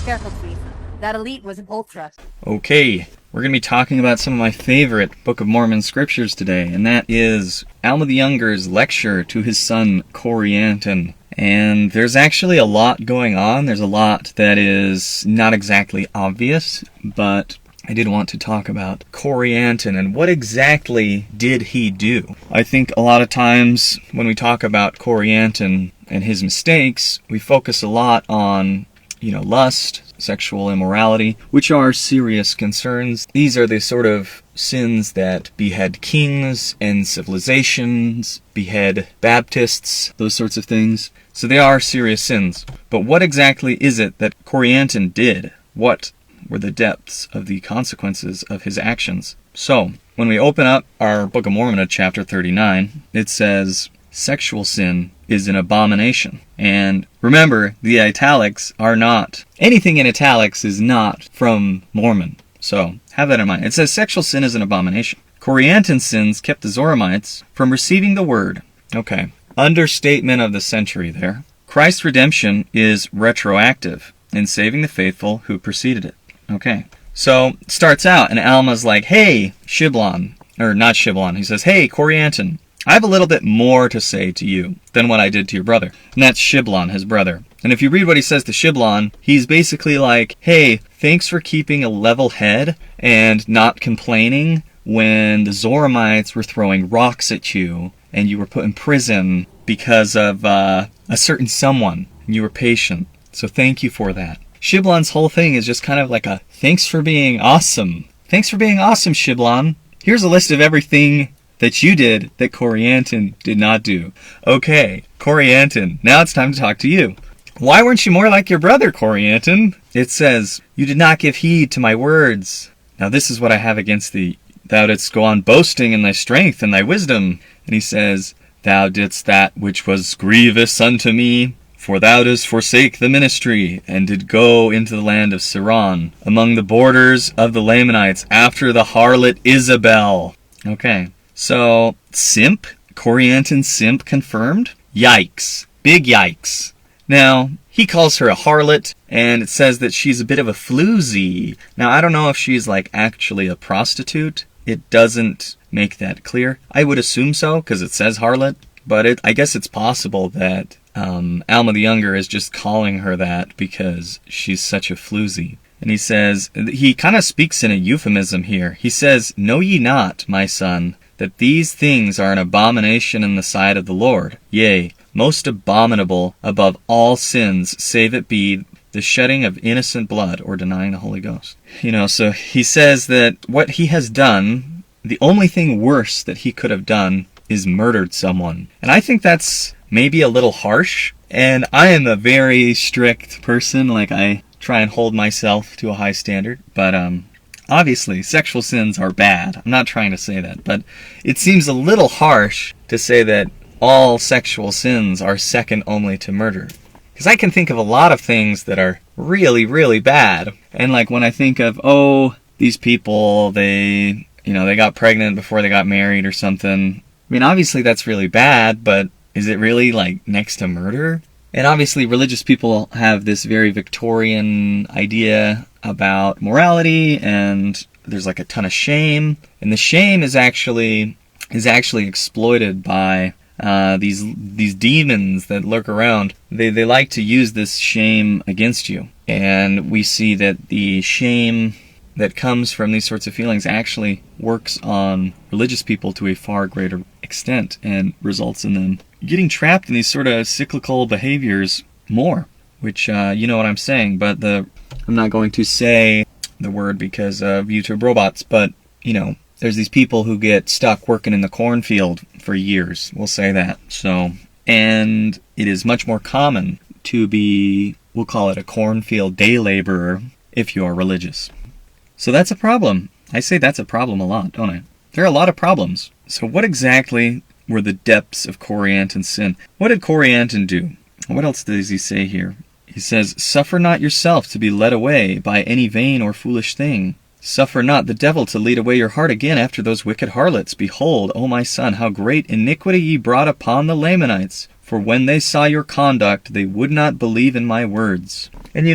careful, please. That elite was an ultra. Okay, we're going to be talking about some of my favorite Book of Mormon scriptures today, and that is Alma the Younger's lecture to his son Corianton. And there's actually a lot going on. There's a lot that is not exactly obvious, but I did want to talk about Corianton and what exactly did he do. I think a lot of times when we talk about Corianton and his mistakes, we focus a lot on, lust, sexual immorality, which are serious concerns. These are the sort of sins that behead kings and civilizations, behead Baptists, those sorts of things. So they are serious sins. But what exactly is it that Corianton did? What were the depths of the consequences of his actions? So, when we open up our Book of Mormon at chapter 39, it says, sexual sin is an abomination. And remember, the italics are not, anything in italics is not from Mormon. So, have that in mind. It says sexual sin is an abomination. Corianton's sins kept the Zoramites from receiving the word. Okay, understatement of the century there. Christ's redemption is retroactive in saving the faithful who preceded it. Okay, so it starts out and Alma's like, hey, Shiblon, or not Shiblon, he says, hey, Corianton, I have a little bit more to say to you than what I did to your brother. And that's Shiblon, his brother. And if you read what he says to Shiblon, he's basically like, hey, thanks for keeping a level head and not complaining when the Zoramites were throwing rocks at you and you were put in prison because of a certain someone, and you were patient. So thank you for that. Shiblon's whole thing is just kind of like a, thanks for being awesome. Thanks for being awesome, Shiblon. Here's a list of everything that you did that Corianton did not do. Okay, Corianton, now it's time to talk to you. Why weren't you more like your brother, Corianton? It says, you did not give heed to my words. Now this is what I have against thee. Thou didst go on boasting in thy strength and thy wisdom. And he says, thou didst that which was grievous unto me. For thou didst forsake the ministry, and did go into the land of Siron, among the borders of the Lamanites, after the harlot Isabel. Okay, so, SIMP, Corianton SIMP confirmed? Yikes. Big yikes. Now, he calls her a harlot, and it says that she's a bit of a floozy. Now, I don't know if she's actually a prostitute. It doesn't make that clear. I would assume so, because it says harlot, but I guess it's possible that Alma the Younger is just calling her that because she's such a floozy. And he says, he kind of speaks in a euphemism here. He says, know ye not, my son, that these things are an abomination in the sight of the Lord? Yea, most abominable above all sins, save it be the shedding of innocent blood or denying the Holy Ghost. So he says that what he has done, the only thing worse that he could have done is murdered someone. And I think that's maybe a little harsh, and I am a very strict person, I try and hold myself to a high standard, but obviously sexual sins are bad. I'm not trying to say that, but it seems a little harsh to say that all sexual sins are second only to murder. Because I can think of a lot of things that are really, really bad, and when I think of, these people, they got pregnant before they got married or something, I mean, obviously that's really bad, but is it really, next to murder? And obviously religious people have this very Victorian idea about morality, and there's a ton of shame. And the shame is actually exploited by these demons that lurk around. They like to use this shame against you. And we see that the shame that comes from these sorts of feelings actually works on religious people to a far greater extent and results in them getting trapped in these sort of cyclical behaviors more, which, you know what I'm saying, but I'm not going to say the word because of YouTube robots, but, there's these people who get stuck working in the cornfield for years, we'll say that. So, and it is much more common to be, we'll call it a cornfield day laborer if you are religious. So that's a problem. I say that's a problem a lot, don't I? There are a lot of problems. So what exactly were the depths of Corianton's sin? What did Corianton do? What else does he say here? He says, suffer not yourself to be led away by any vain or foolish thing. Suffer not the devil to lead away your heart again after those wicked harlots. Behold, O my son, how great iniquity ye brought upon the Lamanites. For when they saw your conduct, they would not believe in my words. And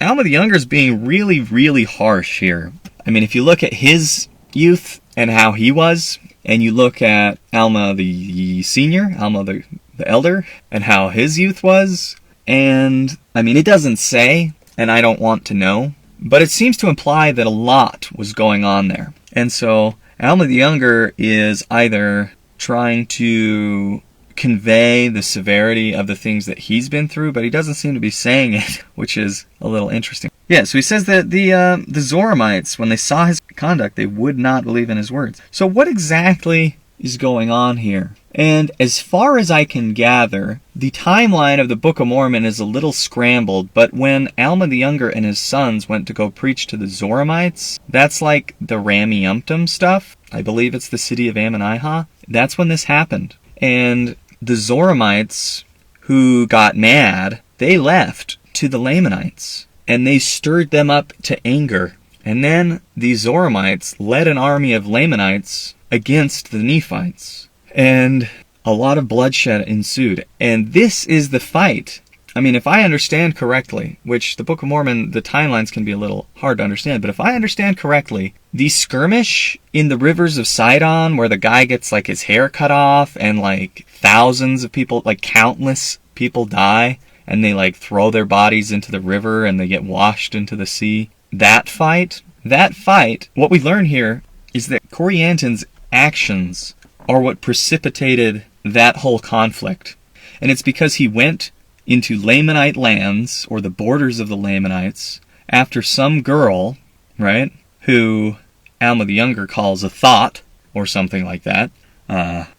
Alma the Younger is being really, really harsh here. I mean, if you look at his youth and how he was, and you look at Alma the Senior, Alma the Elder, and how his youth was, and, I mean, it doesn't say, and I don't want to know, but it seems to imply that a lot was going on there. And so, Alma the Younger is either trying to convey the severity of the things that he's been through, but he doesn't seem to be saying it, which is a little interesting. Yeah, so he says that the Zoramites, when they saw his conduct, they would not believe in his words. So what exactly is going on here? And as far as I can gather, the timeline of the Book of Mormon is a little scrambled, but when Alma the Younger and his sons went to go preach to the Zoramites, that's like the Rameumptom stuff. I believe it's the city of Ammonihah. That's when this happened. And the Zoramites, who got mad, they left to the Lamanites, and they stirred them up to anger. And then the Zoramites led an army of Lamanites against the Nephites. And a lot of bloodshed ensued. And this is the fight. I mean, if I understand correctly, which the Book of Mormon, the timelines can be a little hard to understand, but if I understand correctly, the skirmish in the rivers of Sidon, where the guy gets like his hair cut off and like thousands of people, like countless people die, and they like throw their bodies into the river and they get washed into the sea. That fight, what we learn here is that Corianton's actions are what precipitated that whole conflict. And it's because he went into Lamanite lands, or the borders of the Lamanites, after some girl, right, who Alma the Younger calls a thought, or something like that.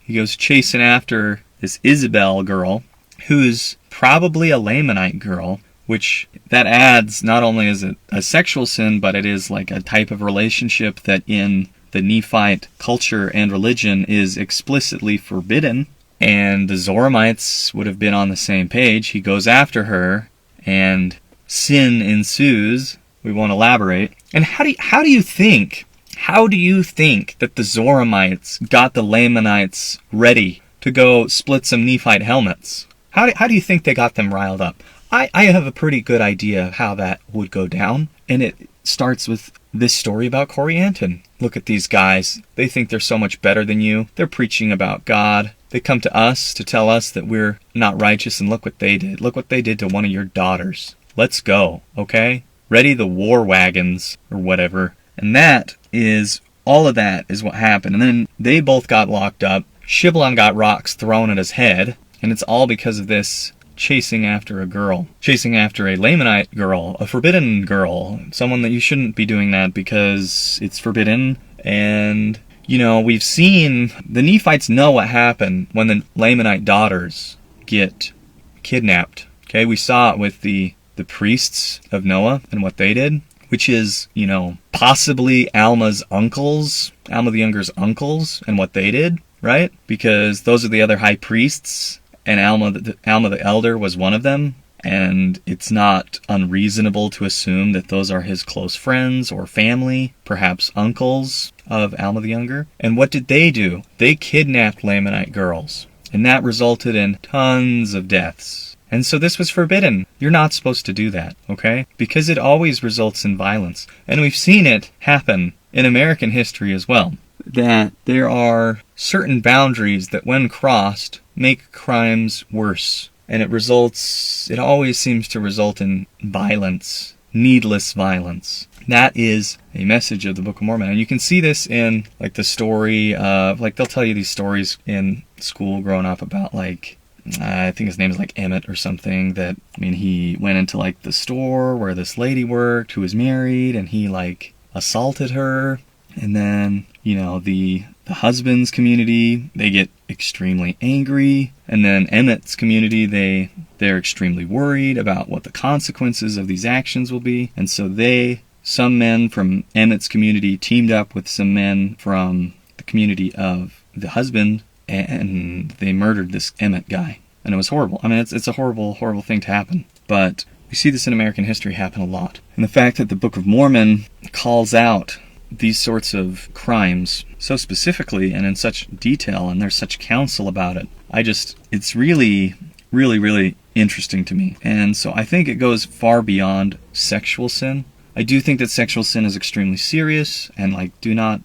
He goes chasing after this Isabel girl, who's probably a Lamanite girl, which that adds not only is it a sexual sin, but it is like a type of relationship that in the Nephite culture and religion is explicitly forbidden. And the Zoramites would have been on the same page. He goes after her, and sin ensues. We won't elaborate. And how do you think that the Zoramites got the Lamanites ready to go split some Nephite helmets? How do you think they got them riled up? I have a pretty good idea of how that would go down, and it starts with this story about Corianton. Look at these guys. They think they're so much better than you. They're preaching about God. They come to us to tell us that we're not righteous, and look what they did. Look what they did to one of your daughters. Let's go, okay? Ready the war wagons, or whatever. And all of that is what happened. And then they both got locked up. Shiblon got rocks thrown at his head, and it's all because of this chasing after a girl. Chasing after a Lamanite girl, a forbidden girl, someone that you shouldn't be doing that because it's forbidden. And, you know, we've seen, the Nephites know what happened when the Lamanite daughters get kidnapped. Okay, we saw it with the priests of Noah and what they did, which is, you know, possibly Alma's uncles, Alma the Younger's uncles, and what they did, right? Because those are the other high priests, and Alma the Elder was one of them, and it's not unreasonable to assume that those are his close friends or family, perhaps uncles of Alma the Younger. And what did they do? They kidnapped Lamanite girls, and that resulted in tons of deaths. And so this was forbidden. You're not supposed to do that, okay? Because it always results in violence. And we've seen it happen in American history as well, that there are certain boundaries that when crossed make crimes worse. And it always seems to result in violence, needless violence. That is a message of the Book of Mormon. And you can see this in, like, the story of, like, they'll tell you these stories in school growing up about, like, I think his name is, like, Emmett or something, that, I mean, he went into, like, the store where this lady worked who was married, and he, like, assaulted her. And then, you know, the husband's community, they get extremely angry. And then Emmett's community, they're extremely worried about what the consequences of these actions will be. And so some men from Emmett's community teamed up with some men from the community of the husband, and they murdered this Emmett guy. And it was horrible. I mean, it's a horrible, horrible thing to happen. But we see this in American history happen a lot. And the fact that the Book of Mormon calls out these sorts of crimes so specifically and in such detail, and there's such counsel about it, it's really really, really interesting to me. And so I think it goes far beyond sexual sin. I do think that sexual sin is extremely serious, and like, do not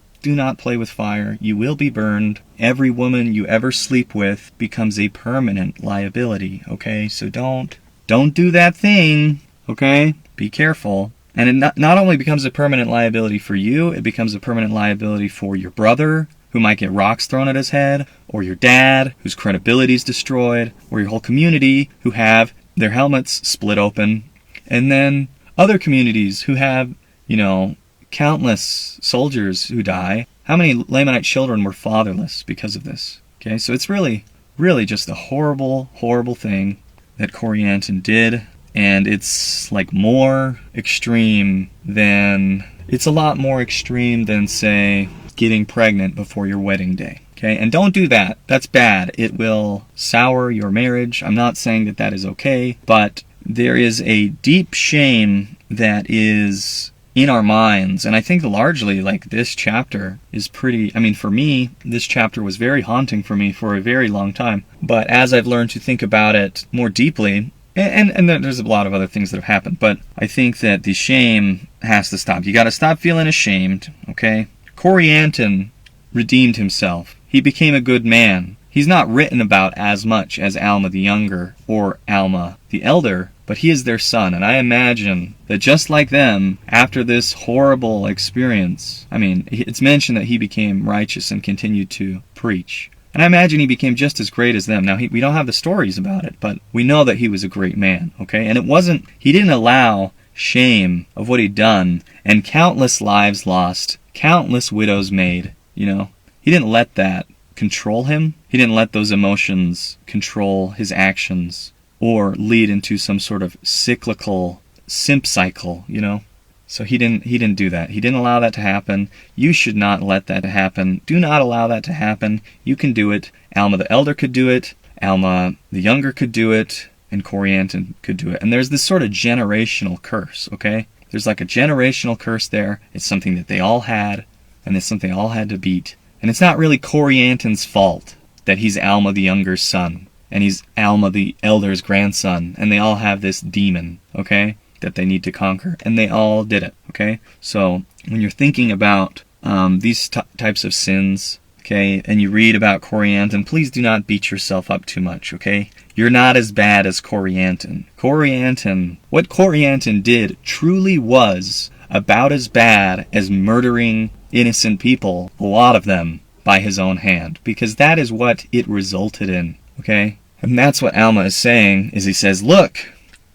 play with fire. You will be burned. Every woman you ever sleep with becomes a permanent liability, okay? So don't do that thing, okay? Be careful. And it not only becomes a permanent liability for you, it becomes a permanent liability for your brother, who might get rocks thrown at his head, or your dad, whose credibility is destroyed, or your whole community, who have their helmets split open, and then other communities who have, countless soldiers who die. How many Lamanite children were fatherless because of this? Okay, so it's really, really just a horrible, horrible thing that Corianton did, and it's like more extreme than, it's a lot more extreme than, say, getting pregnant before your wedding day. Okay, and don't do that. That's bad. It will sour your marriage. I'm not saying that that is okay, but there is a deep shame that is in our minds, and I think largely, like, this chapter is pretty, for me, this chapter was very haunting for me for a very long time, but as I've learned to think about it more deeply, and there's a lot of other things that have happened, but I think that the shame has to stop. You gotta stop feeling ashamed, okay? Corianton redeemed himself. He became a good man. He's not written about as much as Alma the Younger or Alma the Elder, but he is their son, and I imagine that just like them, after this horrible experience, it's mentioned that he became righteous and continued to preach. And I imagine he became just as great as them. Now, we don't have the stories about it, but we know that he was a great man, okay? And he didn't allow shame of what he'd done, and countless lives lost, countless widows made, He didn't let that control him. He didn't let those emotions control his actions or lead into some sort of cyclical SIMP cycle, So he didn't do that. He didn't allow that to happen. You should not let that happen. Do not allow that to happen. You can do it. Alma the Elder could do it. Alma the Younger could do it. And Corianton could do it. And there's this sort of generational curse, okay? There's like a generational curse there. It's something that they all had, and it's something they all had to beat. And it's not really Corianton's fault that he's Alma the Younger's son, and he's Alma the Elder's grandson, and they all have this demon, okay, that they need to conquer, and they all did it, okay? So when you're thinking about these types of sins, okay, and you read about Corianton, please do not beat yourself up too much, okay? You're not as bad as Corianton. What Corianton did truly was about as bad as murdering innocent people, a lot of them, by his own hand, because that is what it resulted in, okay? And that's what Alma is saying, is he says, look,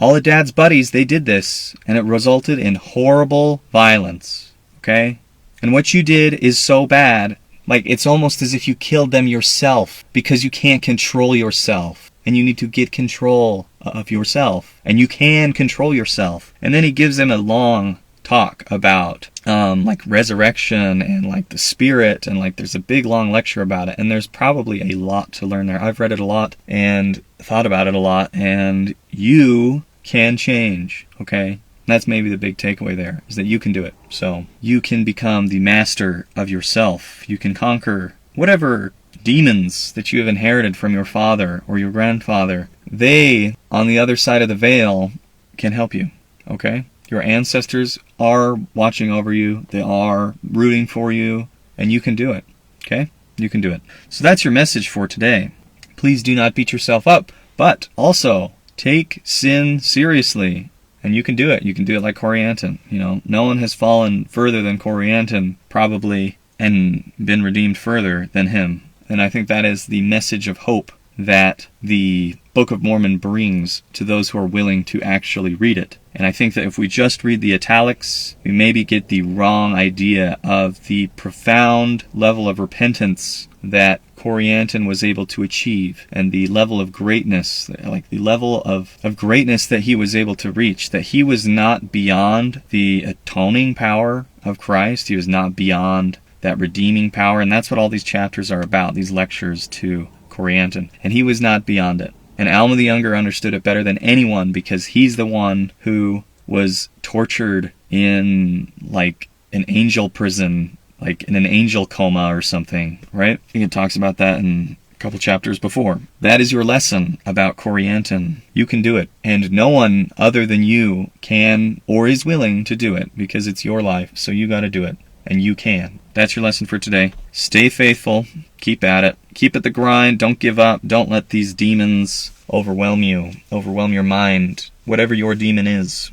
all of Dad's buddies, they did this, and it resulted in horrible violence, okay? And what you did is so bad, like, it's almost as if you killed them yourself, because you can't control yourself, and you need to get control of yourself, and you can control yourself. And then he gives them a long talk about like resurrection and like the spirit, and like there's a big long lecture about it, and there's probably a lot to learn there. I've read it a lot and thought about it a lot, and you can change, okay? That's maybe the big takeaway there, is that you can do it. So you can become the master of yourself. You can conquer whatever demons that you have inherited from your father or your grandfather. They, on the other side of the veil, can help you, okay? Your ancestors are watching over you. They are rooting for you, and you can do it, okay? You can do it. So that's your message for today. Please do not beat yourself up, but also take sin seriously, and you can do it. You can do it like Corianton. No one has fallen further than Corianton, probably, and been redeemed further than him. And I think that is the message of hope that the Book of Mormon brings to those who are willing to actually read it. And I think that if we just read the italics, we maybe get the wrong idea of the profound level of repentance that Corianton was able to achieve, and the level of greatness, like the level of greatness that he was able to reach, that he was not beyond the atoning power of Christ. He was not beyond that redeeming power, and that's what all these chapters are about, these lectures to Corianton. And he was not beyond it. And Alma the Younger understood it better than anyone, because he's the one who was tortured in like an angel prison, like in an angel coma or something, right? I think it talks about that in a couple chapters before. That is your lesson about Corianton. You can do it, and no one other than you can or is willing to do it, because it's your life, so you gotta do it, and you can. That's your lesson for today. Stay faithful, keep at it, keep at the grind, don't give up, don't let these demons overwhelm you, overwhelm your mind, whatever your demon is,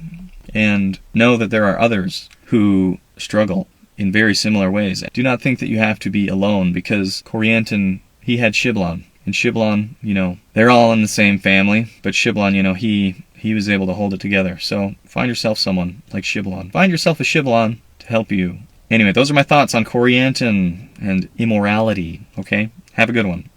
and know that there are others who struggle in very similar ways. Do not think that you have to be alone, because Corianton, he had Shiblon. And Shiblon, they're all in the same family, but Shiblon, he was able to hold it together. So find yourself someone like Shiblon. Find yourself a Shiblon to help you. Anyway, those are my thoughts on Corianton and immorality, okay? Have a good one.